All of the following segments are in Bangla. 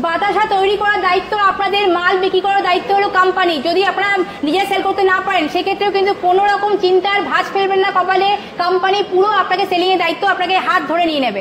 বাতাসা তৈরি করার দায়িত্ব আপনাদের, মাল বিক্রি করার দায়িত্ব হলো কোম্পানি। যদি আপনারা নিজে সেল করতে না পারেন সেক্ষেত্রেও কিন্তু কোনো রকম চিন্তার ভাঁজ ফেলবেন না কপালে, কোম্পানি পুরো আপনাকে সেলিং এর দায়িত্ব আপনাকে হাত ধরে নিয়ে নেবে।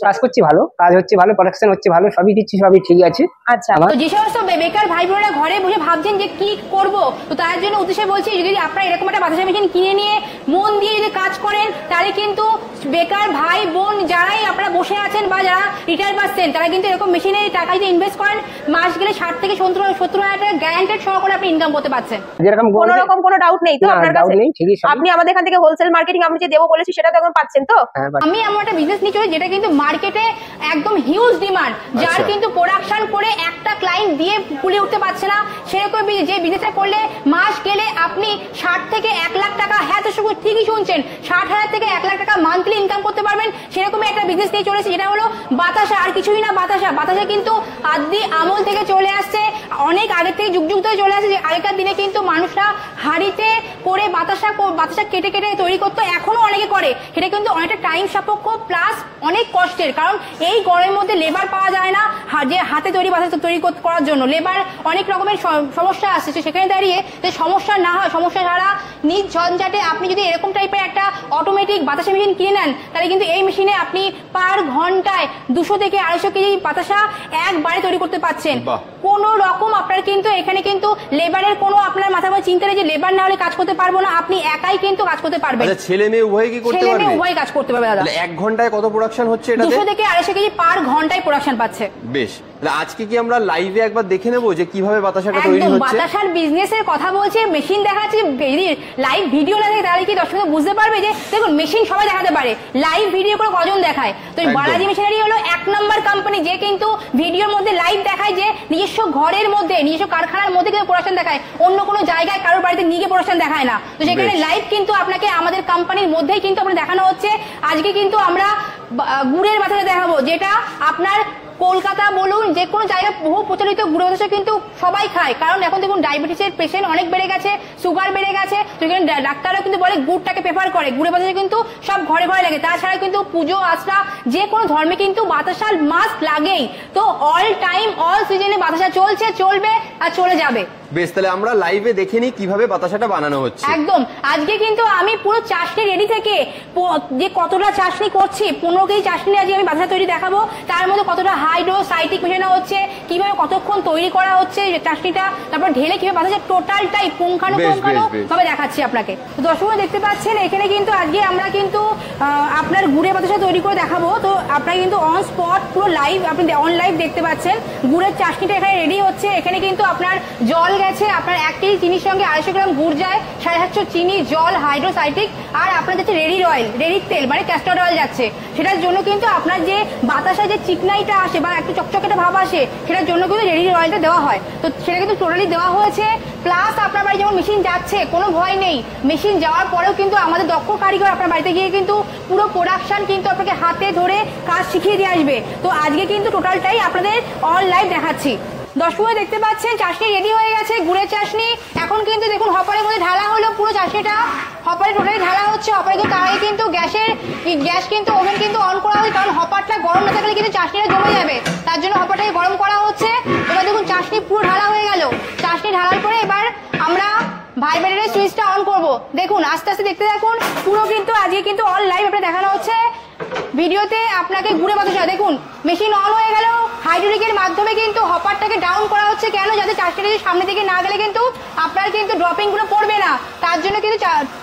কাজ করছি ভালো, কাজ হচ্ছে ভালো, প্রোডাকশন হচ্ছে ভালো, সবই দিচ্ছি, সবই ঠিক আছে। আচ্ছা, তো যে সমস্ত বেকার ভাই বোনেরা ঘরে বসে ভাবছেন যে কি করব, তো তার জন্য উদ্দেশ্যে বলছি, যদি আপনারা এরকম একটা বাতাসা মেশিন কিনে নিয়ে মন দিয়ে যদি কাজ করেন তাহলে কিন্তু বেকার ভাই বোন যারাই আপনারা বসে আছেন বা যারা রিটায়ার পাচ্ছেন তারা কিন্তু এরকম মেশিনে টাকা যদি ইনভেস্ট করেন মাস গেলে 60 থেকে 70,000 টাকা গ্যারান্টেড সহকারে আপনি ইনকাম করতে পারছেন। যেরকম কোনো রকম কোনো ডাউট নেই তো আপনার কাছে? আপনি আমাদের এখান থেকে হোলসেল মার্কেটিং আমি যে দেবো বলেছি সেটা তো এখন পাচ্ছেন তো? আমি এমন একটা বিজনেস নিয়ে চলে যেটা কিন্তু মার্কেটে একদম হিউজ ডিমান্ড, যার কিন্তু প্রোডাকশন করে একটা ক্লায়েন্ট দিয়ে কুলিয়ে উঠতে পারছে না, সেরকম যে বিজনেসটা করলে মাস গেলে আপনি 60 থেকে 1 লাখ টাকা, হ্যাঁ তো ঠিকই শুনছেন, 60,000 থেকে 1 লাখ টাকা মান্থলি ইনকাম করতে পারবেন। সেরকমই একটা বিজনেস নিয়ে চলেছে যেটা হলো বাতাসা, আর কিছুই না বাতাসা। বাতাসা কিন্তু আদি আমল থেকে চলে আসছে, অনেক আগে থেকে যুগ যুগ ধরে চলে আসছে। যে আগেকার দিনে কিন্তু মানুষরা হাড়িতে করে বাতাসা কেটে কেটে তৈরি করতো, এখনো অনেকে করে। সেটা কিন্তু অনেকটা টাইম সাপেক্ষ প্লাস অনেক কষ্টের, কারণ এই গরমের মধ্যে লেবার পাওয়া যায় না, যে হাতে তৈরি বাতাসা তৈরি করার জন্য লেবার অনেক রকমের সমস্যা আসছে। সেখানে দাঁড়িয়ে যে সমস্যা না হয়, সমস্যা ছাড়া নিজ ঝঞ্ঝাটে আপনি যদি এরকম টাইপের একটা অটোমেটিক বাতাসা মেশিন কিনে নেন তাহলে কিন্তু এই মেশিনে আপনি পার ঘন্টায় 200 থেকে 250 কেজি বাতাসা একবারে তৈরি করতে পারছেন। কোন রকম আপনার কিন্তু এখানে কিন্তু লেবারের কোনো আপনার মাথার মধ্যে চিন্তা নেই যে লেবার না হলে কাজ করতে পারবো না, আপনি একাই কিন্তু কাজ করতে পারবেন। ছেলে মেয়ে উভয় কি করতে পারবে? ছেলে মেয়ে উভয় কাজ করতে পারবে দাদা। 1 ঘন্টায় কত প্রোডাকশন হচ্ছে এটাতে? 200 থেকে 250 কেজি পার ঘন্টায় প্রোডাকশন পাচ্ছে। বেশ, আজকে কি আমরা লাইভে একবার দেখে নেবো যে কিভাবে বাতাসাটা তৈরি হচ্ছে? বাতাসার বিজনেসের কথা বলছে, মেশিন দেখাচ্ছে, যদি লাইভ ভিডিও না দেখে তাহলে কি দর্শক বুঝতে পারবে যে দেখুন মেশিন সবাই দেখাতে পারে, লাইভ ভিডিও করে কজন দেখায়? তো বালাজি মেশিনারি হলো 1 নম্বর কোম্পানি যে কিন্তু ভিডিওর মধ্যে লাইভ দেখায়, যে নিজস্ব ঘরের মধ্যে নিজস্ব কারখানার মধ্যে কিন্তু প্রোডাকশন দেখায়, অন্য কোনো জায়গায় কারোর বাড়িতে নিয়ে প্রোডাকশন দেখায় না। তো সেখানে লাইভ কিন্তু আপনাকে আমাদের কোম্পানির মধ্যেই কিন্তু আপনাকে দেখানো হচ্ছে। আজকে কিন্তু আমরা গুড়ের বাতাসা দেখাবো, যেটা আপনার কলকাতা বলুন যে কোনো জায়গায় বহু প্রচলিত গুড় বাতাসা কিন্তু সবাই খায়, কারণ এখন দেখুন ডায়াবেটিসের পেশেন্ট অনেক বেড়ে গেছে, সুগার বেড়ে গেছে, তো এখানে ডাক্তাররা কিন্তু বলে গুড়টাকে প্রেফার করে, গুড়ের বাতাসা কিন্তু সব ঘরে ঘরে লাগে। তাছাড়া কিন্তু পুজো আশ্রা যে কোনো ধর্মে কিন্তু বাতাসা মাস্ট লাগেই। তো অল টাইম অল সিজনে বাতাসা চলছে, চলবে আর চলে যাবে। বেশ, তাহলে আমরা লাইভে দেখে নিই কিভাবে বাতাসাটা বানানো হচ্ছে। একদম, আজকে কিন্তু আমি পুরো চাশনি রেডি থেকে যে কতটা চাশনি করছি, 15 কেজি চাশনি আজকে আমি বাতাসা তৈরি দেখাবো, তার মধ্যে কতটা হাইড্রো সাইটিক মেশানো হচ্ছে, কিভাবে কতক্ষণ তৈরি করা হচ্ছে চাশনিটা, তারপর ঢেলে কিভাবে বাতাসা টোটালটাই পুঙ্খানুপুঙ্খানু ভাবে দেখাচ্ছি আপনাকে। তো দর্শকরা দেখতে পাচ্ছেন এখানে কিন্তু আজকে আমরা কিন্তু আপনার গুড়ের বাতাসা তৈরি করে দেখাবো। তো আপনারা কিন্তু অন স্পট পুরো লাইভ, আপনি অন লাইভ দেখতে পাচ্ছেন গুড়ের চাশনিটা এখানে রেডি হচ্ছে। এখানে কিন্তু আপনার জল গেছে, আপনার 1 কেজি চিনির সঙ্গে 250 গ্রাম গুড় যায়, 750 চিনি, জল, হাইড্রোসাইটিক, আর আপনার যাচ্ছে রেডি অয়েল, রেডি তেল মানে ক্যাস্টর অয়েল যাচ্ছে। সেটার জন্য কিন্তু আপনার যে বাতাসা যে চিকনাইটা আসে বা একটু চকচকেটা ভাব আসে, সেটার জন্য কিন্তু রেডি অয়েলটা দেওয়া হয়। তো সেটা কিন্তু টোটালি দেওয়া হয়েছে। প্লাস আপনার বাড়ি যেমন মেশিন যাচ্ছে কোনো ভয় নেই, মেশিন যাওয়ার পরেও কিন্তু আমাদের দক্ষ কারিগর আপনার বাড়িতে গিয়ে কিন্তু পুরো প্রোডাকশন কিন্তু আপনাকে হাতে ধরে কাজ শিখিয়ে দিয়ে আসবে। তো আজকে কিন্তু টোটালটাই আপনাদের অন লাইভ দেখাচ্ছি। দর্শক দেখতে পাচ্ছেন চাশনি রেডি হয়ে গেছে, গুড়ের চাশনি। এখন কিন্তু দেখুন হপারের মধ্যে ঢালা হলো, পুরো চাশনিটা হপারে টোটালি ঢালা হচ্ছে। হপারে কিন্তু তার আগে কিন্তু গ্যাস কিন্তু ওভেন কিন্তু অন করা হচ্ছে, কারণ হপারটা গরম না থাকলে কিন্তু চাশনিটা জমে যাবে, তার জন্য হপারটাকে গরম করা হচ্ছে। এবার দেখুন চাশনি পুরো ঢালা হয়ে গেল। চাশনি ঢালার পরে এবার আমরা ভাইব্রেটরের সুইচটা অন করব। দেখুন আস্তে আস্তে দেখতে থাকুন, পুরো কিন্তু আজকে কিন্তু অন লাইভ আপনাদের দেখানো হচ্ছে ভিডিওতে আপনাকে গুড়ে বাতাসা। দেখুন মেশিন অন হয়ে গেল, হাইড্রোলিকের মাধ্যমে কিন্তু হপারটাকে ডাউন করা হচ্ছে। কেন? যাতে চাষটা সামনে দিকে না গেলে কিন্তু আপনার কিন্তু ড্রপিং গুলো পড়বে না, তার জন্য কিন্তু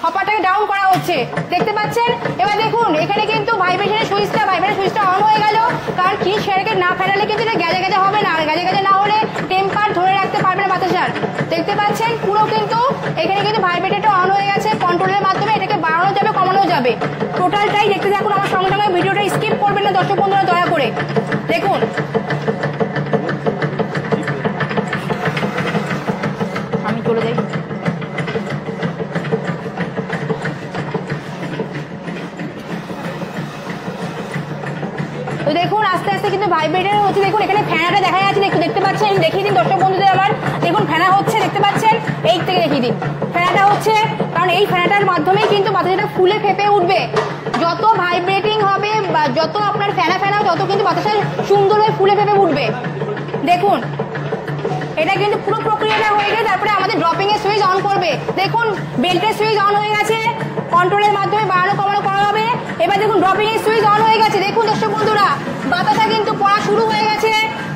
হপারটাকে ডাউন করা হচ্ছে, দেখতে পাচ্ছেন। এবার দেখুন এখানে কিন্তু ভাইব্রেশনের সুইচটা অন হয়ে গেল, কারণ কি সেটাকে না ফেরালে কিন্তু এটা গ্যাজে গ্যাজে হবে না, আর গ্যাজে গ্যাজে না হলে টেম্পার ধরে রাখতে পারবে না বাতাসার। দেখতে পাচ্ছেন পুরো কিন্তু এখানে কিন্তু ভাইব্রেটরটা অন হয়ে গেছে, কন্ট্রোলের মাধ্যমে এটাকে বাড়ানো যাবে, কমানো যাবে। টোটালটাই দেখতে থাকুন, আমার সঙ্গে সঙ্গে ভিডিওটা স্কিপ করবেন না দর্শক বন্ধুরা দয়া করে দেখুন। আমি চলে যাই। তো দেখুন আস্তে আস্তে কিন্তু ভাইব্রেটর হচ্ছে। দেখুন এখানে ফ্যানাটা দেখা যাচ্ছে, দেখতে পাচ্ছেন, দেখিয়ে দিন দর্শক বন্ধুদের আমার। দেখুন ফ্যানা হচ্ছে, দেখতে পাচ্ছেন, এই থেকে দেখিয়ে দিন ফ্যানাটা হচ্ছে, কারণ এই ফ্যানাটার মাধ্যমেই কিন্তু বাতাসাটা ফুলে ফেপে উঠবে। যত ভাইব্রেটিং হবে বা যত আপনার ফ্যানা যত কিন্তু বাতাসা সুন্দর হয়ে ফুলে ফেপে উঠবে। দেখুন এটা কিন্তু পুরো প্রক্রিয়াটা হয়ে গেছে, তারপরে আমাদের ড্রপিং এর সুইচ অন করবে। দেখুন বেল্টের সুইচ অন হয়ে গেছে, কন্ট্রোলের মাধ্যমে বাড়ানো কমানো করা হবে। এবার দেখুন ড্রপিং এর সুইচ অন হয়ে গেছে। দেখুন দর্শক বন্ধুরা বাতাসা কিন্তু পড়া শুরু হয়ে গেছে,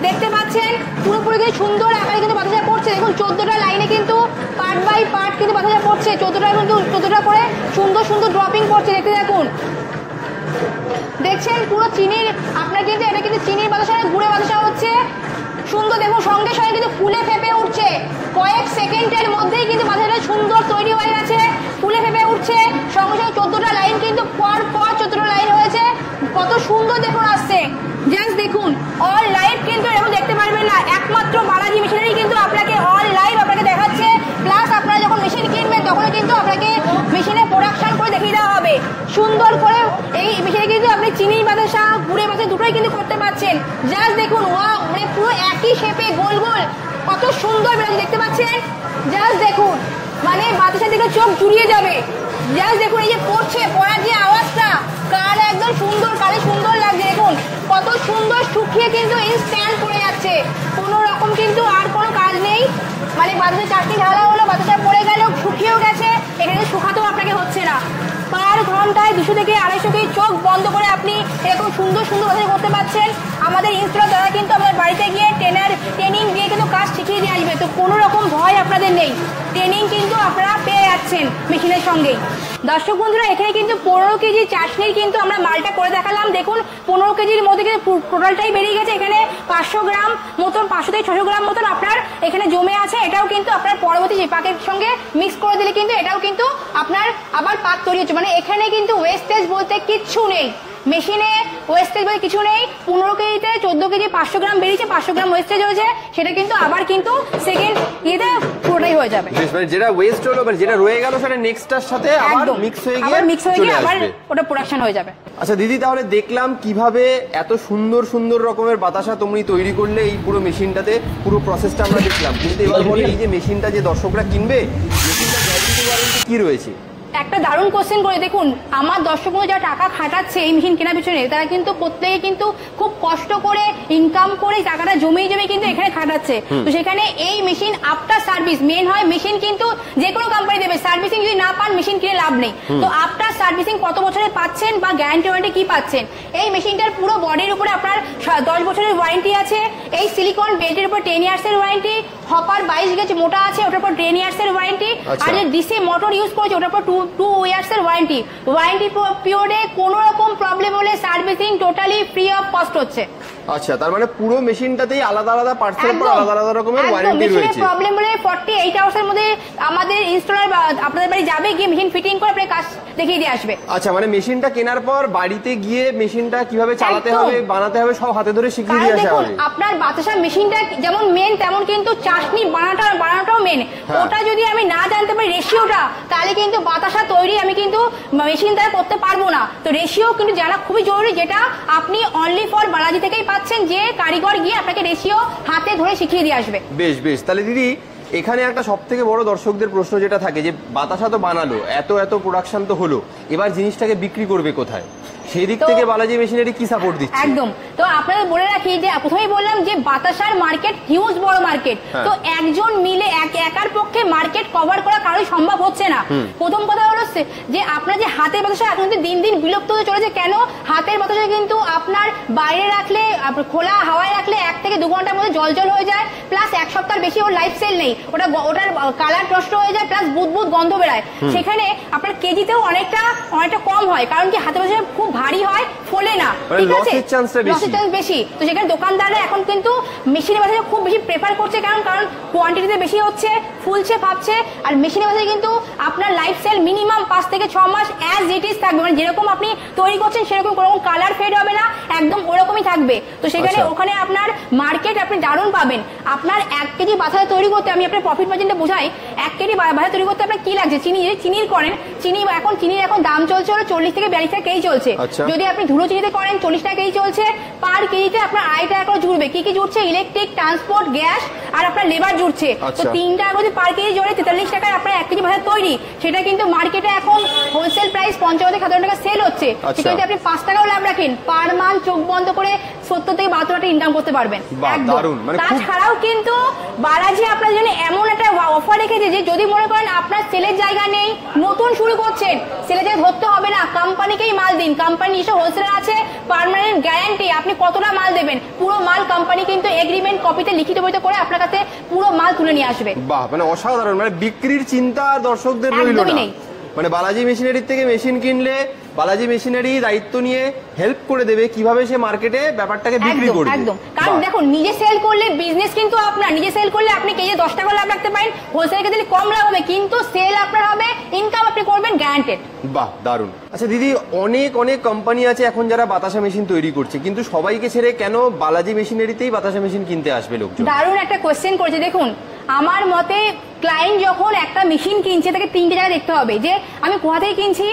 দেখতে পাচ্ছেন পুরোপুরি কিন্তু সুন্দর আকারে কিন্তু বাতাসা পড়ছে। দেখুন 14টা লাইনে কিন্তু পার্ট বাই পার্ট কিন্তু বাতাসা পড়ছে, 14টা করে সুন্দর সুন্দর ড্রপিং পড়ছে। দেখতে দেখুন, দেখছেন পুরো চিনির, আপনার কিন্তু এটা কিন্তু চিনির বাতাসা গুড়ে বাতাসা হচ্ছে সুন্দর। দেখুন সঙ্গে সঙ্গে কিন্তু ফুলে ফেপে উঠছে, কয়েক সেকেন্ডের মধ্যেই কিন্তু বাতাসাটা সুন্দর তৈরি হয়ে গেছে, ফুলে ফেপে উঠছে। সঙ্গে সঙ্গে 14টা লাইন কিন্তু পর 14টা লাইন হয়েছে, কত সুন্দর দেখুন আসছে। জাস্ট দেখুন অল লাইভ কিন্তু এরকম দেখতে পারবেন না, একমাত্র বালাজি মেশিনারি কিন্তু আপনাকে অল লাইভ আপনাকে দেখাচ্ছে। প্লাস আপনারা যখন মেশিন কিনবেন তখন কিন্তু আপনাকে মেশিনে প্রোডাকশন করে দেখিয়ে দেওয়া হবে সুন্দর করে। এই মেশিনে কিন্তু আপনি চিনি বাতাসা গুড়ে বাতাসা দুটোই কিন্তু করতে পারছেন। জাস্ট দেখুন ওয়াও, মানে পুরো একই শেপে গোল গোল কত সুন্দর বেরোচ্ছে, দেখতে পাচ্ছেন। জাস্ট দেখুন মানে বাতাসা থেকে চোখ জুড়িয়ে যাবে। জাস্ট দেখুন এই যে পড়ছে, পড়ার যে আওয়াজটা কার একদম সুন্দর, কারে সুন্দর লাগছে। দেখুন কত সুন্দর শুকিয়ে কিন্তু ইনস্ট্যান্ট পড়ে যাচ্ছে, কোনো রকম কিন্তু আর কোনো কাজ নেই। মানে বাতাসা চারটি ঢালা হলো, বাতাসা পড়ে গেল, শুকিয়েও গেছে, এখানে শুকাতেও আপনাকে হচ্ছে না। পার ঘন্টায় 200 থেকে 250 কেজি চোখ বন্ধ করে আপনি এরকম সুন্দর সুন্দর বাতাসা করতে পারছেন। আমাদের ইনস্টলার দ্বারা কিন্তু আমাদের বাড়িতে গিয়ে ট্রেনিং দিয়ে কিন্তু কাজ শিখিয়ে দিয়ে আসবে, তো কোনো রকম ভয় আপনাদের নেই, ট্রেনিং কিন্তু আপনারা পেয়ে যাচ্ছেন মেশিনের সঙ্গেই। দর্শক বন্ধুরা এখানে কিন্তু 15 কেজি চাশনির কিন্তু আমরা মালটা করে দেখালাম। দেখুন 15 কেজির মধ্যে কিন্তু টোটালটাই বেরিয়ে গেছে। এখানে 500 গ্রাম মতন, 500 থেকে 600 গ্রাম মতন আপনার এখানে জমে আছে। এটাও কিন্তু আপনার পরবর্তী যে পাকের সঙ্গে মিক্স করে দিলে কিন্তু এটাও কিন্তু আপনার আবার পাক তৈরি হচ্ছে। মানে এখানে কিন্তু ওয়েস্টেজ বলতে কিচ্ছু নেই, মেশিনে ওয়েস্টেজ বলে কিছু নেই। 15 কেজিতে 14 কেজি 500 গ্রাম বেরিয়েছে, 500 গ্রাম ওয়েস্টেজ হয়েছে, সেটা কিন্তু আবার কিন্তু সেকেন্ড ইয়েতে পুরোটাই হয়ে যাবে। যেটা ওয়েস্ট হলো যেটা রয়ে গেল সেটা নেক্সটটার সাথে আবার মিক্স হয়ে গিয়ে আবার ওটা প্রোডাকশন হয়ে যাবে। আচ্ছা দিদি, তাহলে দেখলাম কিভাবে এত সুন্দর সুন্দর রকমের বাতাসা তুমি তৈরি করলে এই পুরো মেশিনটাতে, পুরো প্রসেসটা আমরা দেখলাম। কিন্তু এবার বলে এই যে মেশিনটা যে দর্শকরা কিনবে, মেশিনটা গ্যারান্টি ওয়ারেন্টি কি রয়েছে? একটা দারুণ কোশ্চেন করে। দেখুন আমার দর্শক যারা টাকা খাটাচ্ছে এই মেশিন কেনার পিছনে, তারা কিন্তু প্রত্যেকে কিন্তু খুব কষ্ট করে ইনকাম করে টাকাটা জমিয়ে জমিয়ে কিন্তু এখানে খাটাচ্ছে। তো সেখানে এই মেশিন আফটার সার্ভিস মেন হয়। মেশিন কিন্তু যে কোনো কোম্পানি দেবে, সার্ভিসিং যদি না পান মেশিন কিনে লাভ নেই। তো আফটার সার্ভিসিং কত বছরে পাচ্ছেন বা গ্যারান্টি ওয়ারেন্টি কি পাচ্ছেন? এই মেশিনটার পুরো বডির উপরে আপনার 10 বছরের ওয়ারেন্টি আছে। এই সিলিকন বেল্টের উপর 10 ইয়ার্স এর ওয়ারেন্টি, হপার 22 গেজ মোটা আছে ওটার উপর 10 ইয়ার্স এর ওয়ারেন্টি, আর যে ডিসি মোটর ইউজ করেছে ওটার উপর 2 ইয়ার্স এর ওয়ারেন্টি। ওয়ারেন্টি পিরিয়ডে কোনো রকম প্রবলেম হলে servicing totally free of cost হচ্ছে। আচ্ছা, তার মানে পুরো মেশিনটাতেই আলাদা আলাদা পার্টসের উপর আলাদা আলাদা রকমের ওয়ারেন্টি রয়েছে। মেশিনের প্রবলেম হলে 48 আওয়ার্স এর মধ্যে আমাদের ইনস্টলার আপনাদের বাড়ি যাবে, গিয়ে মেশিন ফিটিং করে আপনাদের কাজ দেখিয়ে দিয়ে আসবে। আচ্ছা, মানে মেশিনটা কেনার পর বাড়িতে গিয়ে মেশিনটা কিভাবে চালাতে হবে, বানাতে হবে সব হাতে ধরে শিখিয়ে দিয়ে আসা হবে। আপনার বাতাসা মেশিনটা যেমন মেন, তেমন কিন্তু চাশনি বানানোটাও মেন। ওটা যদি আমি না জানতে পারি রেশিওটা, তাহলে কিন্তু বাতাসা তৈরি আমি কিন্তু মেশিন দ্বারা করতে পারবো না। তো রেশিও কিন্তু জানা খুবই জরুরি, যেটা আপনি অনলি ফর বালাজি থেকেই পাচ্ছেন, যে কারিগর গিয়ে আপনাকে রেশিও হাতে ধরে শিখিয়ে দিয়ে আসবে। বেশ বেশ, তাহলে দিদি এখানে একটা সব থেকে বড় দর্শকদের প্রশ্ন যেটা থাকে যে বাতাসা তো বানালো, এত প্রোডাকশন তো হলো, এবার জিনিসটাকে বিক্রি করবে কোথায়? সেই দিক থেকে বালাজি মেশিনারি কি সাপোর্ট দিচ্ছে? একদম। তো আপনাদের বলে রাখি যে প্রথমেই বললাম যে বাতাসার মার্কেট হিউজ বড় মার্কেট। তো একজন মিলে একার পক্ষে মার্কেট কভার করা কারোই সম্ভব হচ্ছে না। প্রথম কথা হলো যে আপনার যে হাতের বাতাসা এখন দিন দিন বিলুপ্ত হয়ে চলেছে। কেন? হাতের বাতাসা কিন্তু আপনার বাইরে রাখলে, খোলা হাওয়ায় রাখলে 1 থেকে 2 ঘন্টার মধ্যে জল হয়ে যায়, প্লাস 1 সপ্তাহ বেশি ওর লাইফ সেল নেই, ওটার কালার নষ্ট হয়ে যায়, প্লাস বুদবুদ গন্ধ বেড়ায়। সেখানে আপনার কেজিতেও অনেকটা কম হয়, কারণ কি হাতের বাতাসা খুব ভারী হয়, ফোলে না, ঠিক আছে, লসের চান্স বেশি। তো সেখানে দোকানদাররা এখন কিন্তু মেশিনের বাতাসা খুব বেশি প্রেফার করছে, কারণ কোয়ান্টিটিতে বেশি হচ্ছে, ফুলছে ফাপছে। আর মেশিনের বাতাসা কিন্তু আপনার লাইফ সেল মিনিমাম 5 থেকে 6 মাস অ্যাজ ইট ইজ থাকবে, মানে যেরকম আপনি তৈরি করছেন সেরকম কোনো কালার ফেড হবে না, একদম ওরকমই থাকবে। তো সেখানে ওখানে আপনার মার্কেট আপনি দারুণ পাবেন। আপনার 1 কেজি বাতাসা তৈরি করতে, আমি আপনার প্রফিট মার্জিনটা বোঝাই, 1 কেজি বাতাসা তৈরি করতে আপনার কি লাগছে? চিনির করেন, চিনির এখন দাম চলছে হলো 40 থেকে 42 টাকা কেজি চলছে। যদি আপনি ধুলো চিনিতে করেন 40 টাকা কেজি চলছে, পার কেজিতে আপনার 2.5 টাকা করে জুড়বে। কি কি জুড়ছে? ইলেকট্রিক, ট্রান্সপোর্ট, গ্যাস আর আপনার লেবার জুড়ছে। তো 3 টাকা করে পার কেজি জোরে 43 টাকায় আপনার 1 কেজি ভাজা তৈরি। সেটা কিন্তু মার্কেটে এখন হোলসেল প্রাইস 55 থেকে 57 টাকা সেল হচ্ছে। সেটা যদি আপনি 5 টাকাও লাভ রাখেন, পার মান চোখ বন্ধ করে 70 থেকে 72 টাকা ইনকাম করতে পারবেন। তাছাড়াও কিন্তু বালাজি আপনার জন্য এমন একটা অফার রেখেছে যে যদি মনে করেন আপনার সেলের জায়গা নেই, নতুন শুরু করছেন, সেলের জায়গা ধরতে হবে না, কোম্পানিকেই মাল দিন। কোম্পানি নিজস্ব হোলসেলার আছে, পার্মানেন্ট গ্যারান্টি। আপনি কতটা মাল দেবেন, পুরো মাল কোম্পানি কিন্তু এগ্রিমেন্ট কপিতে লিখিত বইতে করে আপনার কাছে পুরো মাল তুলে নিয়ে আসবে। বাহ, মানে অসাধারণ। মানে বিক্রির চিন্তা দর্শকদের রইল না। মানে বালাজি মেশিনারির থেকে মেশিন কিনলে বালাজি মেশিনারি দায়িত্ব নিয়ে হেল্প করে দেবে কিভাবে সে মার্কেটে ব্যাপারটাকে বিক্রি করবে। একদম, কারণ দেখুন নিজে সেল করলে বিজনেস কিন্তু আপনার, নিজে সেল করলে আপনি কেজি 10 টাকা লাভ রাখতে পারেন, হোলসেলে দিলে কম লাভ হবে, কিন্তু সেল আপনার হবে, ইনকাম আপনি করবেন গ্যারান্টেড। বাহ, দারুণ। আচ্ছা দিদি, অনেক অনেক কোম্পানি আছে এখন যারা বাতাসা মেশিন তৈরি করছে, কিন্তু সবাইকে ছেড়ে কেন বালাজি মেশিনারিতেই বাতাসা মেশিন কিনতে আসবে লোকজন? দারুণ একটা কোয়েশ্চেন করেছে। দেখুন, আমার মতে ক্লায়েন্ট যখন একটা মেশিন কিনছে তাকে 3টে জায়গা দেখতে হবে, যে আমি কোথা থেকে কিনছি,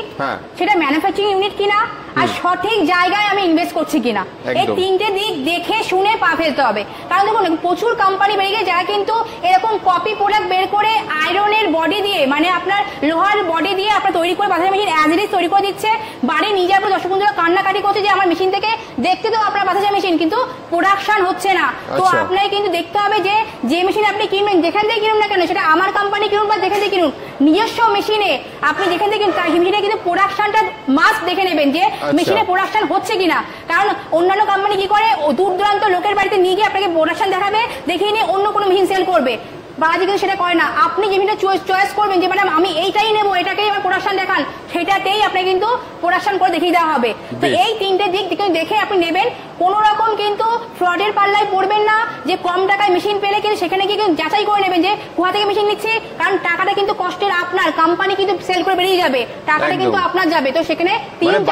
সেটা ম্যানুফ্যাকচারিং ইউনিট কিনা, আর সঠিক জায়গায় আমি ইনভেস্ট করছি কিনা। এই 3টে দিক দেখে শুনে পা ফেলতে হবে। কারণ দেখুন প্রচুর কোম্পানি বেরিয়ে গেছে যারা কিন্তু এরকম কপি প্রোডাক্ট বের করে আয়রনের বডি দিয়ে, মানে আপনার লোহার বডি দিয়ে আপনার তৈরি করে বাতাসা মেশিন অ্যাজ ইট ইজ তৈরি করে দিচ্ছে। বাড়ি নিজে আপনার দর্শক বন্ধুরা কান্নাকাটি করছে যে আমার মেশিন থেকে দেখতে তো আপনার বাতাসা মেশিন, কিন্তু প্রোডাকশন হচ্ছে না। তো আপনাকে কিন্তু দেখতে হবে যে মেশিন আপনি কিনবেন, যেখান থেকে কিনুন না কেন, সেটা আমার কোম্পানি কিনুন বা যেখান থেকে কিনুন, নিজস্ব মেশিনে আপনি যেখান থেকে কিনুন তার মেশিনে কিন্তু প্রোডাকশনটা মাস্ট দেখে নেবেন যে মেশিনে প্রোডাকশন হচ্ছে কিনা। কারণ অন্যান্য কোম্পানি কি করে, দূর দূরান্ত লোকের বাড়িতে নিয়ে গিয়ে আপনাকে প্রোডাকশন দেখাবে, দেখিয়ে নিয়ে অন্য কোনো মেশিন সেল করবে। বালাজি কিন্তু সেটা করে না। আপনি যে মেশিনটা চয়েস করবেন যে ম্যাডাম আমি এইটাই নেবো, এটাকেই আমার প্রোডাকশন দেখান, সেটাতেই আপনাকে কিন্তু প্রোডাকশন করে দেখিয়ে দেওয়া হবে। তো এই 3টে দিক দেখে আপনি নেবেন। কোন রকম কিন্তু ফ্রডের পাল্লায় পড়বেন না যে কম টাকায় মেশিন পেলে কিন্তু সেখানে গিয়ে কিন্তু যাচাই করে নেবেন যে কোথা থেকে মেশিন নিচ্ছে। কারণ টাকাটা কিন্তু কষ্টের আপনার, কোম্পানি কিন্তু সেল করে বেরিয়ে যাবে, টাকাটা কিন্তু আপনার যাবে। তো সেখানে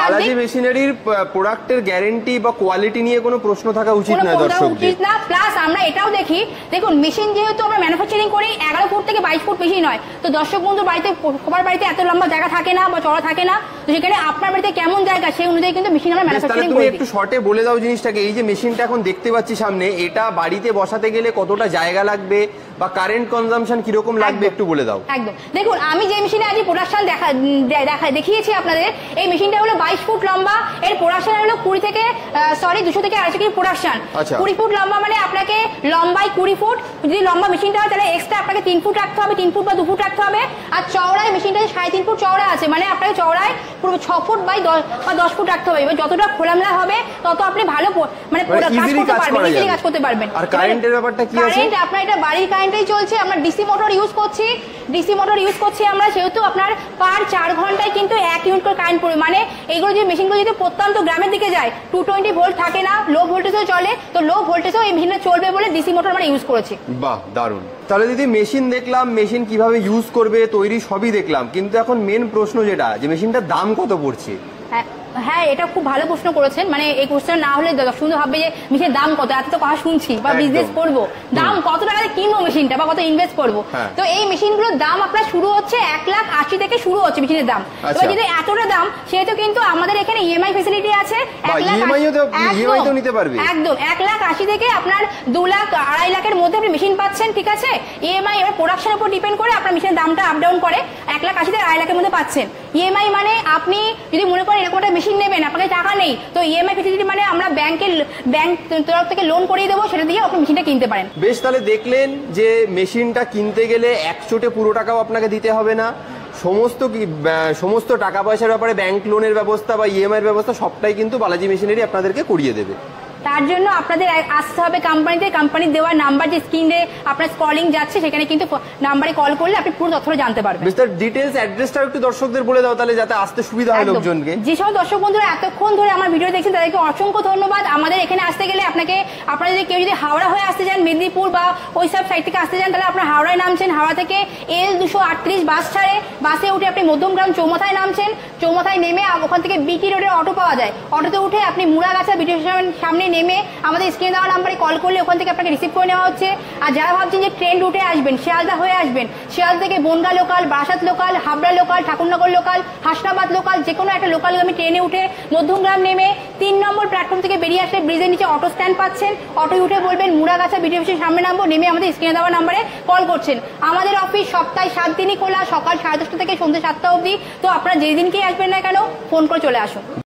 বালাজি মেশিনারির প্রোডাক্টের গ্যারান্টি বা কোয়ালিটি নিয়ে কোনো প্রশ্ন থাকা উচিত না দর্শকদের। প্লাস আমরা এটাও দেখি, দেখুন মেশিন যেহেতু আমরা ম্যানুফ্যাকচারিং করি 11 ফুট থেকে 22 ফুট মেশিন হয়, তো দর্শক বন্ধুর বাড়িতে সবার বাড়িতে এত লম্বা জায়গা থাকে না বা চড়া থাকে না, তো সেখানে আপনার বাড়িতে কেমন জায়গা সেই অনুযায়ী কিন্তু মেশিন আমরা ম্যানুফ্যাকচারিং করি। তুমি একটু শর্টে বলে দাও জিনিসটাকে, এই যে মেশিনটা এখন দেখতে পাচ্ছি সামনে, এটা বাড়িতে বসাতে গেলে কতটা জায়গা লাগবে বা কারেন্ট কনজাম্পশন কিরকম লাগবে একটু বলে দাও। একদম, দেখুন আমি যে মেশিনে আজ প্রোডাকশন দেখিয়েছি আপনাদের, এই মেশিনটা হলো 22 ফুট লম্বা, এর প্রোডাকশন হলো 200 থেকে 250 কেজি প্রোডাকশন। 20 ফুট লম্বা মানে আপনাকে লম্বায় 20 ফুট, যদি লম্বা মেশিনটা হয় তাহলে এক্সট্রা আপনাকে 3 ফুট রাখতে হবে, 3 ফুট বা 2 ফুট রাখতে হবে। আর চওড়ায় মেশিনটা 3.5 ফুট চওড়া আছে, মানে আপনাকে চওড়ায় পুরো 6 ফুট বাই 10 ফুট রাখতে হবে। এবার যতটা খোলামেলা হবে তত আপনি ভালো মানে কাজ করতে পারবেন। আর কারেন্টের ব্যাপারটা কি আছে? কারেন্ট আপনার এটা বাড়ির কারেন্টেই চলছে, আমরা ডিসি মোটর ইউজ করছি আমরা, সেহেতু আপনার পার 4 ঘন্টায় কিন্তু 1 ইউনিট করে কারেন্ট পড়বে। মানে এইগুলো যে মেশিনগুলো যদি প্রত্যন্ত গ্রামের দিকে যায় 220 ভোল্ট থাকে না, লো ভোল্টেজও চলে, তো লো ভোল্টেজও এই মেশিনটা চলবে বলে ডিসি মোটর আমরা ইউজ করেছি। বাহ, দারুণ। তাহলে দিদি মেশিন দেখলাম, মেশিন কিভাবে ইউজ করবে, তৈরি সবই দেখলাম, কিন্তু এখন মেন প্রশ্ন যেটা, যে মেশিনটার দাম কত পড়ছে? হ্যাঁ, এটা খুব ভালো প্রশ্ন করেছেন। মানে এই কোশ্চেন না হলে সুন্দর ভাববে যে মেশিনের দাম কত, এত তো কথা শুনছি বা বিজনেস করবো, দাম কত টাকাতে কিনবো মেশিনটা বা কত ইনভেস্ট করবো। তো এই মেশিনগুলোর দাম আপনার শুরু হচ্ছে 1,80,000 থেকে শুরু হচ্ছে মেশিনের দাম। এবার যদি এতটা দাম, সেহেতু কিন্তু আমাদের এখানে ইএমআই ফেসিলিটি আছে। 1,80,000 নিতে পারবে একদম, 1,80,000 থেকে আপনার 2 লাখ 2.5 লাখের মধ্যে আপনি মেশিন পাচ্ছেন, ঠিক আছে। ইএমআই এবার প্রোডাকশনের উপর ডিপেন্ড করে আপনার মেশিনের দামটা আপ ডাউন করে, 1,80,000 থেকে 2.5 লাখের মধ্যে পাচ্ছেন। ইএমআই মানে আপনি যদি মনে করেন এরকম একটা মেশিন নেবেন, আপনাকে টাকা নেই, তো ইএমআই ফেসিলিটি মানে আমরা ব্যাংক তরফ থেকে লোন করিয়ে দেবো, সেটা দিয়ে আপনি মেশিনটা কিনতে পারেন। বেশ, তাহলে দেখলেন যে মেশিনটা কিনতে গেলে একচোটে পুরো টাকাও আপনাকে দিতে হবে না, সমস্ত টাকা পয়সার ব্যাপারে ব্যাংক লোনের ব্যবস্থা বা ইএমআই এর ব্যবস্থা সবটাই কিন্তু বালাজি মেশিনারি আপনাদেরকে করিয়ে দেবে। তার জন্য আপনাদের আসতে হবে কোম্পানিতে, কোম্পানির দেওয়া নাম্বার যে স্ক্রিনে আপনার কলিং যাচ্ছে, সেখানে কিন্তু নাম্বারে কল করলে আপনি পুরো তথ্য জানতে পারবেন। বিস্তার ডিটেইলস অ্যাড্রেসটা একটু দর্শকদের বলে দাও তাহলে, যাতে আসতে সুবিধা হয় লোকজনকে। যে সব দর্শক বন্ধুরা এতক্ষণ ধরে আমার ভিডিও দেখছেন তাদেরকে অসংখ্য ধন্যবাদ। আমাদের এখানে আসতে গেলে আপনারা যদি কেউ যদি হাওড়া হয়ে আসতে চান, মেদিনীপুর বা ওই সব সাইড থেকে আসতে চান, তাহলে আপনার হাওড়ায় নামছেন, হাওড়া থেকে L238 বাস ছাড়ে, বাসে উঠে আপনি মধ্যমগ্রাম চৌমাথায় নামছেন, চৌমাথায় নেমে ওখান থেকে বিটি রোডের অটো পাওয়া যায়, অটোতে উঠে আপনি মুড়াগাছা বিটি স্টেশনের সামনে নেমে আমাদের স্ক্রিনে দেওয়া নাম্বারে কল করলে ওখান থেকে আপনাকে রিসিভ করে নেওয়া হচ্ছে। আর যারা ভাবছেন যে ট্রেন রুটে আসবেন, শিয়ালদা হয়ে আসবেন, শিয়ালদা থেকে Bongaon local, Barasat local, Habra local, Thakurnagar local, Hasnabad local, যে কোনো একটা লোকালগামী ট্রেনে উঠে মধ্যমগ্রাম নেমে 3 নম্বর প্ল্যাটফর্ম থেকে বেরিয়ে আসলে ব্রিজের নিচে অটো স্ট্যান্ড পাচ্ছেন। অটোয় উঠে বলবেন মুড়াগাছা বিডিও অফিসের সামনে নামবো, নেমে আমাদের স্ক্রিনে দেওয়া নাম্বারে কল করছেন। আমাদের অফিস সপ্তাহে 7 দিনই খোলা, সকাল 10:30 থেকে সন্ধ্যে 7টা অবধি। তো আপনারা যেই দিনকেই আসবেন না কেন ফোন করে চলে আসুন।